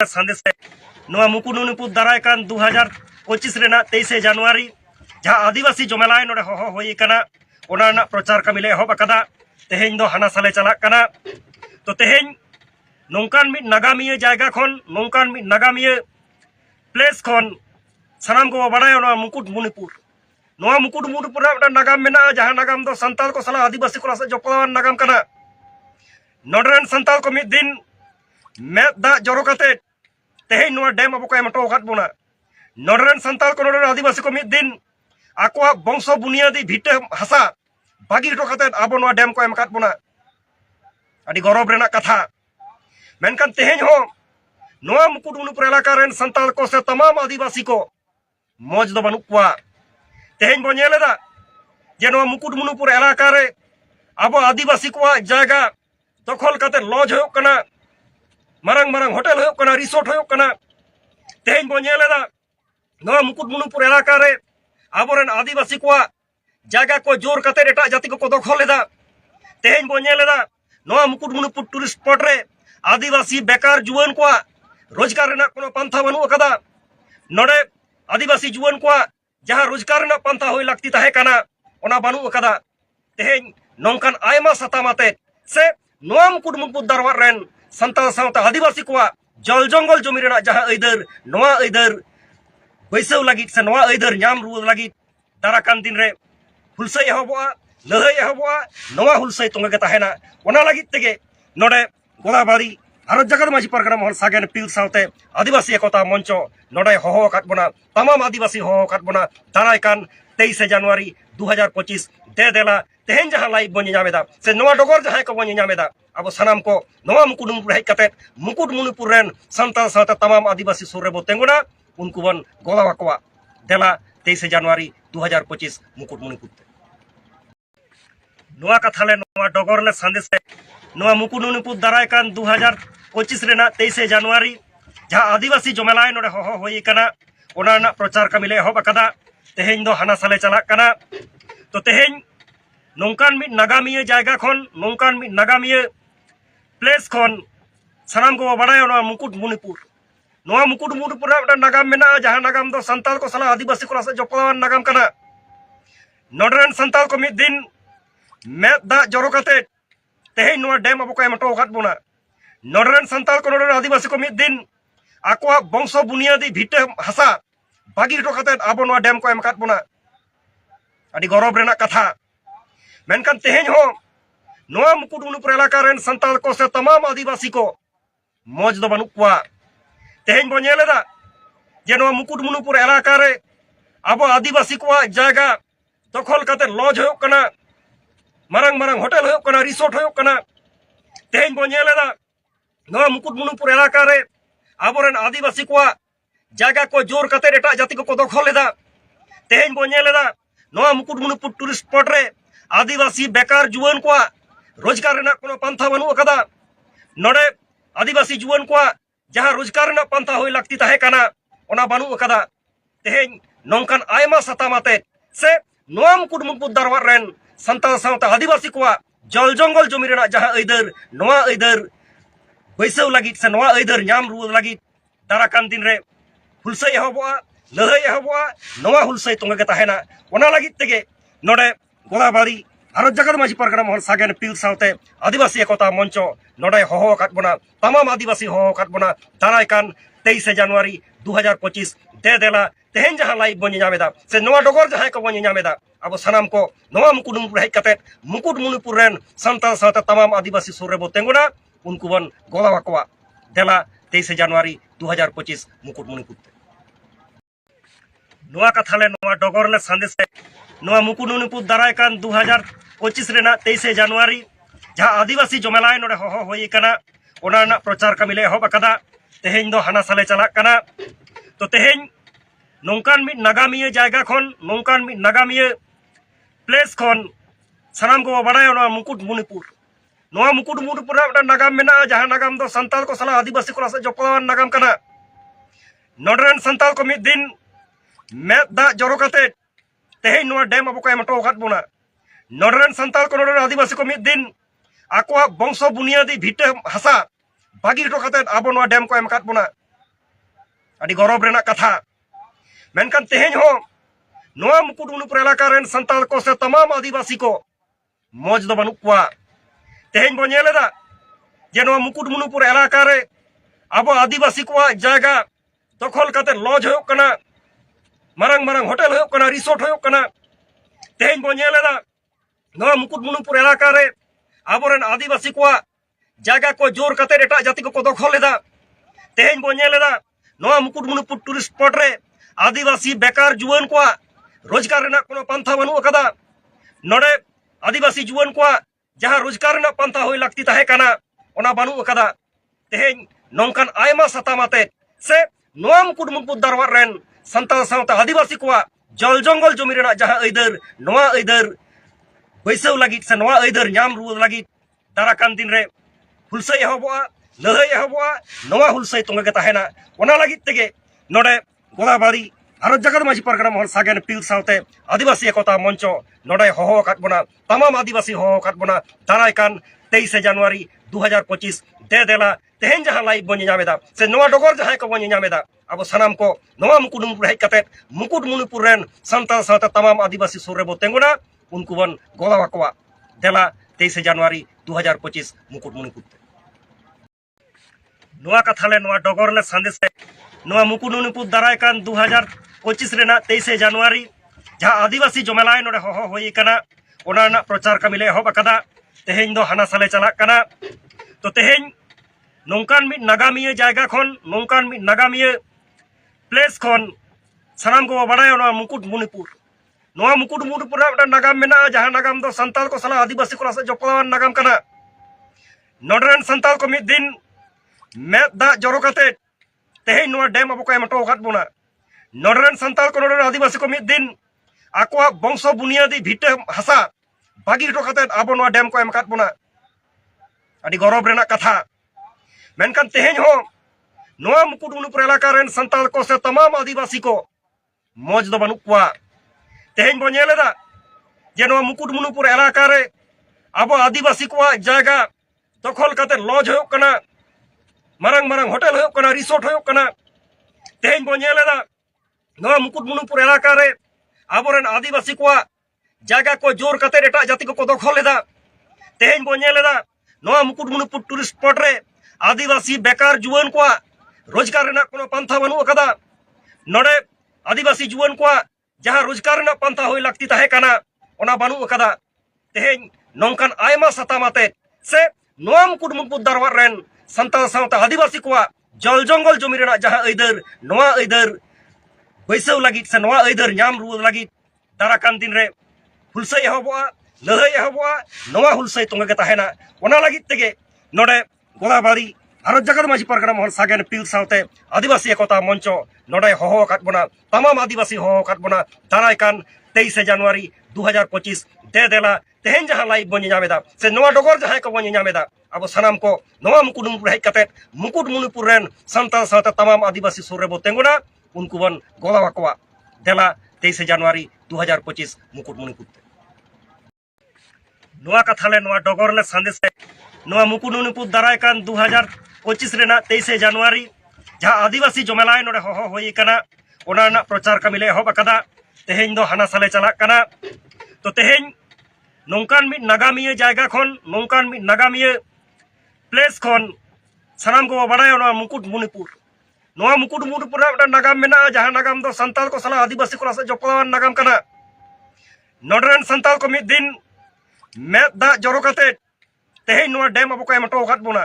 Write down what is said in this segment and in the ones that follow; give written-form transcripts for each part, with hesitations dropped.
संदेश मुकुटमणिपुर दारायकान 2025 रेना 23 जनवरी जहाँ आदिवासी जमेलाय नोडे होहो होई कना ओना ना प्रचार कमिले एहब अकादा तेहेñ दो हाना साले चलाक कना तो तेहेñ नोंकान मिद नागामिया जायगा खन नोंकान मिद नागामिया प्लेस खन सानाम को बाडाय ओना मुकुटमणिपुर नोआ मुकुटमणिपुर ना नागाम मेना जहाँ नागाम दो संताल को साला आदिवासी को से जपलावान नागाम कना नोडरेन संताल को मिद दिन मेद दा जरो कते तेहेñ नोआ डैम अब को एमटो अकाद बोना नोडरेन संताल को नोडरेन आदिवासी को मिद दिन आकोआ बंश बुनियादी भिटे हासा बागी हटो कते आबो नोआ डैम को एम अकाद बोना अडी गौरव रेना कथा मेनकान तेहेñ हो नोआ मुकुटमणिपुर इलाका रेन संताल को से तमाम आदिवासी को मौज दो बानुक कुआ तेहेñ बो नेलेदा जे नोआ मुकुटमणिपुर इलाका रे आबो आदिवासी को जायगा दखल कते लॉज होयो कना मारंग मारंग होटल होयो कना रिसोर्ट होयो कना तेहेñ बो नेलेदा नोआ मुकुटमणिपुर इलाका रे आबोरेन आदिवासी को जायगा को जोर कते एटा जाति को दखल लेदा तेहेñ बो नेलेदा नोआ मुकुटमणिपुर टूरिस्ट स्पॉट रे आदिवासी बेकार जुआन को रोजगार रेना कोनो पंथा बानु अकादा नोडे आदिवासी जुआन को जहाँ रोजगार रेना पंथा होय लागती ताहे कना ओना बानु अकादा तेहेñ नोंकान आयमा सतामाते से नोआ मुकुटमणिपुर दरबार रेन संताल सावता आदिवासी को जल जंगल जमी रेना जहाँ ऐदर नोआ ऐदर बैसाव लगी से नोआ ऐदर नाम रुआ लगी दाराकान दिन रे हुलसै एहबोआ लहै एहबोआ नोआ हुलसै तोंगे ताहेना ओना लगी तेगे नोडे गोदाबाड़ी और जगत माझी परगना महल सागेन पिल सावते आदिवासी एकता मंच नोडे होहो अकाद बोना तमाम आदिवासी होहो अकाद बोना दारायकान 23 जनवरी 2025 दे देला तेहेñ जहाँ लाइव बन नामेदा से नोआ डगर जहाँ को बन नामेदा अब सानाम को नोआ मुकुटमणिपुर हेज कते मुकुटमणिपुर रेन संताल सावते तमाम आदिवासी सुर रे बो तेंगुना उनको बन गोलावा कोआ देला 23 जनवरी 2025 मुकुटमणिपुर नोआ कथा ले नोआ डगर ले संदेश नोआ मुकुटमणिपुर दारायकान 2025 रेना 23 जनवरी जहाँ आदिवासी जमेलाय नोडे होहो होई कना ओना ना प्रचार कमिले एहब अकादा तेहेñ दो हाना साले चलाक कना तो तेहेñ नोंकान मिद नागामिया जायगा खन नोंकान मिद नागामिया प्लेस खन सानाम को बाडाय ओना मुकुटमणिपुर नोआ मुकुटमणिपुर ना नागाम मेना जहाँ नागाम दो संताल को साला आदिवासी को से जपलावान नागाम कना नोडरेन संताल को मिद दिन मेद दा जरो कते तेहेñ नोआ डैम अब को एमटो अकाद बोना नोडरेन संताल को नोडरेन आदिवासी को मिद दिन आकोआ बंश बुनियादी भिटे हासा बागी हटो कते आबो नोआ डैम को एम अकाद बोना अडी गौरव रेना कथा मेनकान तेहेñ हो नोआ मुकुटमणिपुर इलाका रेन संताल को से तमाम आदिवासी को मौज दो बानुक कुआ तेहेñ बो नेलेदा जे नोआ मुकुटमणिपुर इलाका रे आबो आदिवासी को जायगा दखल कते लॉज होयो कना मारंग मारंग होटल होयो कना रिसोर्ट होयो कना तेहेñ बो नेलेदा नोआ मुकुटमणिपुर इलाका रे आबोरेन आदिवासी को जायगा को जोर कते एटा जाति को दखल लेदा तेहेñ बो नेलेदा नोआ मुकुटमणिपुर टूरिस्ट स्पॉट रे आदिवासी बेकार जुआन को रोजगार रेना कोनो पंथा बानु अकादा नोडे आदिवासी जुआन को जहाँ रोजगार रेना पंथा होय लागती ताहे कना ओना बानु अकादा तेहेñ नोंकान आयमा सतामाते से नोआ मुकुटमणिपुर दरबार रेन संताल सावता आदिवासी को जल जंगल जमी रेना जहाँ ऐदर नोआ ऐदर बैसाव लगी से नोआ ऐदर नाम रुआ लगी दाराकान दिन रे हुलसै एहबोआ लहै एहबोआ नोआ हुलसै तोंगे ताहेना ओना लगी तेगे नोडे गोदाबाड़ी और जगत माझी परगना महल सागेन पिल सावते आदिवासी एकता मंच नोडे होहो अकाद बोना तमाम आदिवासी होहो अकाद बोना दारायकान 23 जनवरी 2025 दे देला तेहेñ जहाँ लाइव बन नामेदा से नोआ डगर जहाँ को बन नामेदा अब सानाम को नोआ मुकुटमणिपुर हेज कते मुकुटमणिपुर रेन संताल सावते तमाम आदिवासी सुर रे बो तेंगुना उनको बन गोलावा कोआ देला 23 जनवरी 2025 मुकुटमणिपुर नोआ कथा ले नोआ डगर ले संदेश नोआ मुकुटमणिपुर दारायकान 2025 रेना 23 जनवरी जहाँ आदिवासी जमेलाय नोडे होहो होई कना ओना ना प्रचार कमिले एहब अकादा तेहेñ दो हाना साले चलाक कना तो तेहेñ नोंकान मिद नागामिया जायगा खन नोंकान मिद नागामिया प्लेस खन सानाम को बाडाय ओना मुकुटमणिपुर नोआ मुकुटमणिपुर ना नागाम मेना जहाँ नागाम दो संताल को साला आदिवासी को से जपलावान नागाम कना नोडरेन संताल को मिद दिन मेद दा जरो कते तेहेñ नोआ डैम अब को एमटो अकाद बोना नोडरेन संताल को नोडरेन आदिवासी को मिद दिन आकोआ बंश बुनियादी भिटे हासा बागी हटो कते आबो नोआ डैम को एम अकाद बोना ᱟᱹᱰᱤ ᱜᱚᱨᱚᱵ ᱨᱮᱱᱟᱜ ᱠᱟᱛᱷᱟ ᱢᱮᱱᱠᱷᱟᱱ ᱛᱮᱦᱮᱧ ᱦᱚᱸ ᱱᱚᱣᱟ ᱢᱩᱠᱩᱴᱢᱩᱱᱤᱯᱩᱨ ᱮᱞᱟᱠᱟ ᱨᱮᱱ ᱥᱟᱱᱛᱟᱲ ᱠᱚ ᱥᱮ ᱛᱟᱢᱟᱢ ᱟᱹᱫᱤᱵᱟᱹᱥᱤ ᱠᱚ ᱢᱚᱡᱽ ᱫᱚ ᱵᱟᱹᱱᱩᱜ ᱠᱚᱣᱟ। ᱛᱮᱦᱮᱧ ᱵᱚᱱ ᱧᱮᱞ ᱮᱫᱟ ᱡᱮ ᱱᱚᱣᱟ ᱢᱩᱠᱩᱴᱢᱩᱱᱤᱯᱩर ᱮᱞᱟᱠᱟ ᱨᱮ ᱟᱵᱚ ᱟᱹᱫᱤᱵᱟᱹᱥᱤ ᱠᱚᱣᱟᱜ ᱡᱟᱭᱜᱟ दखल कते लॉज होयोग कना, मारंग मारंग होटल होयोग कना, रिसोर्ट होयोग कना। तेहेन बो नेलेदा नवा मुकुटमुनिपुर एलाका रे आबोरेन आदिवासी कोआ जायगा को जोर कते एटा जाति को दखल लेदा। तेहेन बो नेलेदा नवा मुकुटमुनिपुर टूरिस्ट स्पॉट रे आदिवासी बेकार जुआन कोआ रोजगार रेना कोनो पंथा बानु अकदा। नोडे आदिवासी जुआन कोआ जहां रोजगार रेना पंथा होय लागती ताहे काना ओना बानु अकदा। तेहेन नोंकान आयमा सतामाते से नवा मुकुटमुनिपुर दरबार रेन संताल सावते आदिवासी कोआ जल जंगल जमी रेना जहां ऐदर नवा ऐदर बैसाव लगी से नवा ऐदर नाम रुआ लगी दाराकान दिन रे हुलसै एहबोआ लहै एहबोआ नवा हुलसै तोंगे ताहेना ओना लगी तेगे नोडे गोदाबाड़ी भारत जगत माझी परगना महल सागेन पिल सावते आदिवासी एकता मंच नोडे होहो काट बोना तमाम आदिवासी होहो काट बोना दारायकान 23 जनवरी 2025 दे देला तेहेन जहां लाइव बन नामेदा से नवा डगर जहां को बन नामेदा अब सनाम को नवा मुकुटमुनिपुर हेज कते मुकुटमुनिपुर रेन संताल सावते तमाम आदिवासी सुर रे बो तेंगुना उनको बन गोलावा कोआ देला 23 जनवरी 2025 मुकुटमुनिपुर नवा कथाले नवा डगर ले संदेश नवा मुकुटमुनिपुर दारायकान 2025 रेना 23 जनवरी जहां आदिवासी जमेलाय नोडे होहो होई कना ओना ना प्रचार कमिले एहब अकदा। तेहेन दो हाना साले चलाक कना तो तेहेन नोंकान मिद नागामिया जायगा खन नोंकान मिद नागामिया प्लेस खन सनाम को बाडाय नवा मुकुटमुनिपुर नवा मुकुटमुनिपुर रे नागाम मेना जहां नागाम दो संताल को सला आदिवासी को से जपलावान नागाम कना। नोडरेन संताल को मिद दिन मेद दा जरो कते तेहेन नवा डैम अब को एमटो खात बोना। नोडरेन संताल को नोडरेन आदिवासी को मिद दिन आकोआ वंश बुनियादी भिटे हासा बागी हटो कते आबो नवा डैम को एम खात बोना। अडी गौरव रेना कथा मेनकान तेहेन हो नवा मुकुटमुनिपुर एलाका रेन संताल को से तमाम आदिवासी को मौज दो बानु कोआ। तेहेन बो नेलेदा जे नवा मुकुटमुनिपुर एलाका रे आबो आदिवासी कोआ जायगा दखल कते लॉज होयोग कना, मारंग मारंग होटल होयोग कना, रिसोर्ट होयोग कना। तेहेन बो नेलेदा नवा मुकुटमुनिपुर एलाका रे आबोरेन आदिवासी कोआ जायगा को जोर कते एटा जाति को दखल लेदा। तेहेन बो नेलेदा नवा मुकुटमुनिपुर टूरिस्ट स्पॉट रे आदिवासी बेकार जुआन कोआ रोजगार रेना कोनो पंथा बानु अकदा। नोडे आदिवासी जुआन कोआ जहां रोजगार रेना पंथा होय लागती ताहे काना ओना बानु अकदा। तेहेन नोंकान आयमा सतामाते से नवा मुकुटमुनिपुर दरबार रेन संताल सावते आदिवासी कोआ जल जंगल जमी रेना जहां ऐदर नवा ऐदर बैसाव लगी से नवा ऐदर नाम रुआ लगी दाराकान दिन रे हुलसै एहबोआ लहै एहबोआ नवा हुलसै तोंगे ताहेना ओना लगी तेगे नोडे गोदाबाड़ी भारत जगत माझी परगना महल सागेन पिल सावते आदिवासी एकता मंच नोडे होहो काट बोना तमाम आदिवासी होहो काट बोना दारायकान 23 जनवरी 2025 दे देला तेहेन जहां लाइव बन नामेदा से नवा डगर जहां को बन नामेदा अब सनाम को नवा मुकुटमुनिपुर हेज कते मुकुटमुनिपुर रेन संताल सावते तमाम आदिवासी सुर रे बो तेंगुना उनको बन गोलावा कोआ देला 23 जनवरी 2025 मुकुटमुनिपुर नवा कथाले नवा डगर ले संदेश नवा मुकुटमुनिपुर दारायकान 2025 रेना 23 जनवरी जहां आदिवासी जमेलाय नोडे होहो होई कना ओना ना प्रचार कमिले एहब अकदा। तेहेन दो हाना साले चलाक कना तो तेहेन नोंकान मिद नागामिया जायगा खन नोंकान मिद नागामिया प्लेस खन सनाम को बाडाय नवा मुकुटमुनिपुर नवा मुकुटमुनिपुर रे नागाम मेना जहां नागाम दो संताल को सला आदिवासी को से जपलावान नागाम कना। नोडरेन संताल को मिद दिन मेद दा जरो कते तेहेन नवा डैम अब को एमटो खात बोना।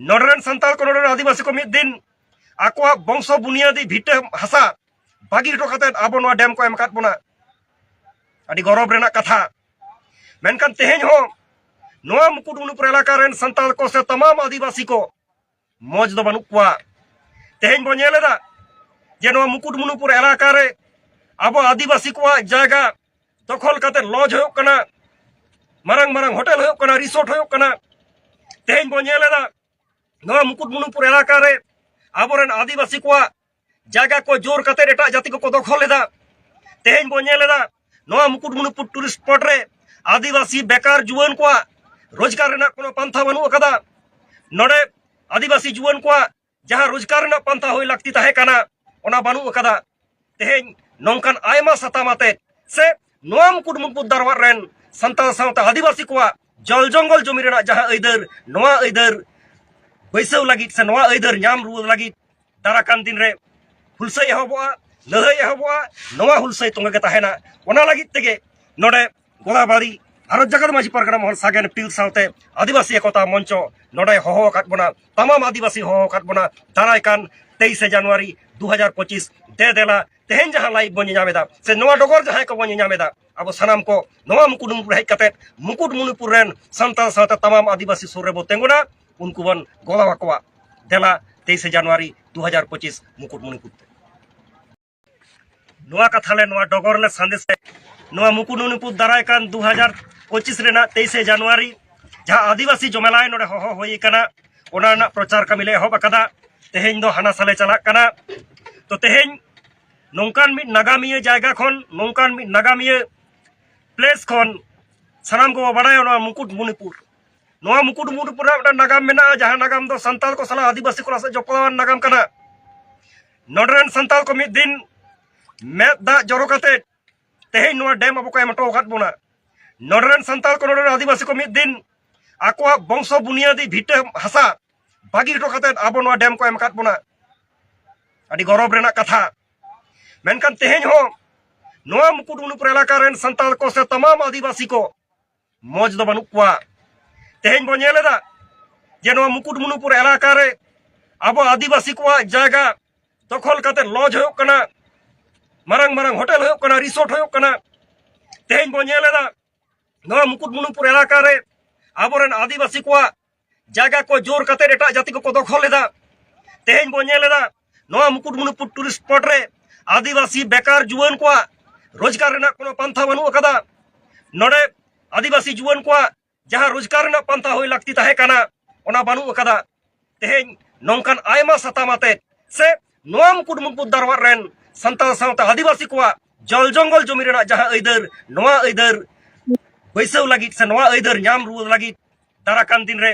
नोडरेन संताल को नोडरेन आदिवासी को मिद दिन आकोआ वंश बुनियादी भिटे हासा बागी हटो कते आबो नवा डैम को एम खात बोना। अडी गौरव रेना कथा मेनकान तेहेन हो नवा मुकुटमुनिपुर एलाका रेन संताल को से तमाम आदिवासी को मौज दो बानु कोआ। तेहेन बो नेलेदा जे नवा मुकुटमुनिपुर एलाका रे आबो आदिवासी कोआ जायगा दखल कते लॉज होयोग कना, मारंग मारंग होटल होयोग कना, रिसोर्ट होयोग कना। तेहेन बो नेलेदा नवा मुकुटमुनिपुर एलाका रे आबोरेन आदिवासी कोआ जायगा को जोर कते एटा जाति को दखल लेदा। तेहेन बो नेलेदा नवा मुकुटमुनिपुर टूरिस्ट स्पॉट रे आदिवासी बेकार जुआन कोआ रोजगार रेना कोनो पंथा बानु अकदा। नोडे आदिवासी जुआन कोआ जहाँ रोजगार रना पंथा होय लगती ताहे काना ओना बानु अकदा तेहेन नौकान आयमा सतामाते से नोआ मुकुटमुनिपुर दरबार रेन संताल सावता आदिवासी को जल जंगल जमी रेना जहाँ अइदर नोआ अइदर बैसाव लगित से नोआ अइदर नाम रुआ लगित दाराकान दिन रे हुलसै एहबोआ लहै एहबोआ नोआ हुलसै तोंगे ताहेना ओना लगित तेगे नोडे गोदाबाड़ी भारत जगत माझी परगना महल सागेन पिल सावते आदिवासी एकता मंच नोडे होहो अकाद बोना तमाम आदिवासी होहो अकाद बोना दारायकान 23 जनवरी 2025 दे देला तेहेन जहाँ लाइव बन नामेदा से नोआ डगर जहाँ को बन नामेदा अब सानाम को नोआ मुकुटमुनिपुर हेज कते मुकुटमुनिपुर रेन संताल सावते तमाम आदिवासी सुर रे बो तेंगुना उनको बन गोलावा कोआ देला 23 जनवरी 2025 मुकुटमुनिपुर नोआ कथाले नोआ डगर ले संदेश नोआ मुकुटमुनिपुर दारायकान 2025 रेना 23 जनवरी जहाँ आदिवासी जमेलाय नोडे होहो होई कना ओना ना प्रचार कमिले एहब अकदा तेहेन दो हाना साले चला कना तो तेहेन नौकान मिड नागामिया जायगा खन नौकान मिड नागामिया प्लेस खन सानाम को बाडाय नोआ मुकुटमुनिपुर नोआ मुकुटमुनिपुर रे नागाम मेना जहाँ नागाम दो संताल को सला आदिवासी को से जपलावान नागाम कना नोडरेन संताल को मिड दिन में दा जरो कते तेहेन नोआ डैम अब को एमटो अकाद बोना नोडरेन संताल को नोडरेन आदिवासी को मिड दिन आकोआ वंश बुनियादी भिटे हासा बागी हटो कते आबो नोआ डैम को एम अकाद बोना अडी गौरव रेना कथा मेनकान तेहेन हो नोआ मुकुटमुनिपुर इलाका रेन संताल को से तमाम आदिवासी को मौज दो बनु कुआ तेहेन बो नेलेदा जे नोआ मुकुटमुनिपुर इलाका रे आबो आदिवासी को जायगा दखल कते लॉज होयो कना मारंग मारंग होटल होयो कना रिसोर्ट होयो कना तेहेन बो नेलेदा नोआ मुकुटमुनिपुर इलाका रे आबोरेन आदिवासी को जायगा को जोर कते एटा जाति को दखल लेदा तेहेन बो नेलेदा नोआ मुकुटमुनिपुर टूरिस्ट स्पॉट रे आदिवासी बेकार जुआन को रोजगार रेना कोनो पंथा बनु अकदा नोडे आदिवासी जुआन को जहाँ रोजगार रेना पंथा होय लगती ताहे काना ओना बानु अकदा तेहेन नौकान आयमा सतामाते से नोआ मुकुटमुनिपुर दरबार रेन संताल सावता आदिवासी को जल जंगल जमी रेना जहाँ अइदर नोआ अइदर बैसाव लगित से नोआ अइदर नाम रुआ लगित दाराकान दिन रे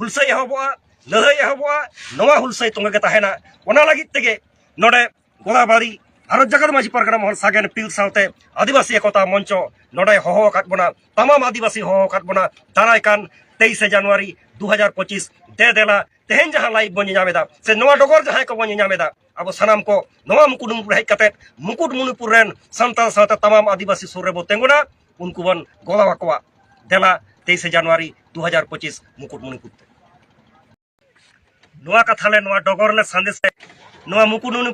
हुलसै एहबोआ लहै एहबोआ नोआ हुलसै तोंगे ताहेना ओना लगित तेगे नोडे गोदाबाड़ी भारत जगत माझी परगना महल सागेन पिल सावते आदिवासी एकता मंच नोडे होहो अकाद बोना तमाम आदिवासी होहो अकाद बोना दारायकान 23 जनवरी 2025 दे देला तेहेन जहाँ लाइव बन नामेदा से नोआ डगर जहाँ को बन नामेदा अब सानाम को नोआ मुकुटमुनिपुर हेज कते मुकुटमुनिपुर रेन संताल सावते तमाम आदिवासी सुर रे बो तेंगुना उनको बन गोलावा कोआ देला 23 जनवरी 2025 मुकुटमुनिपुर नोआ कथाले नोआ डगर ले संदेश नोआ मुकुटमुनिपुर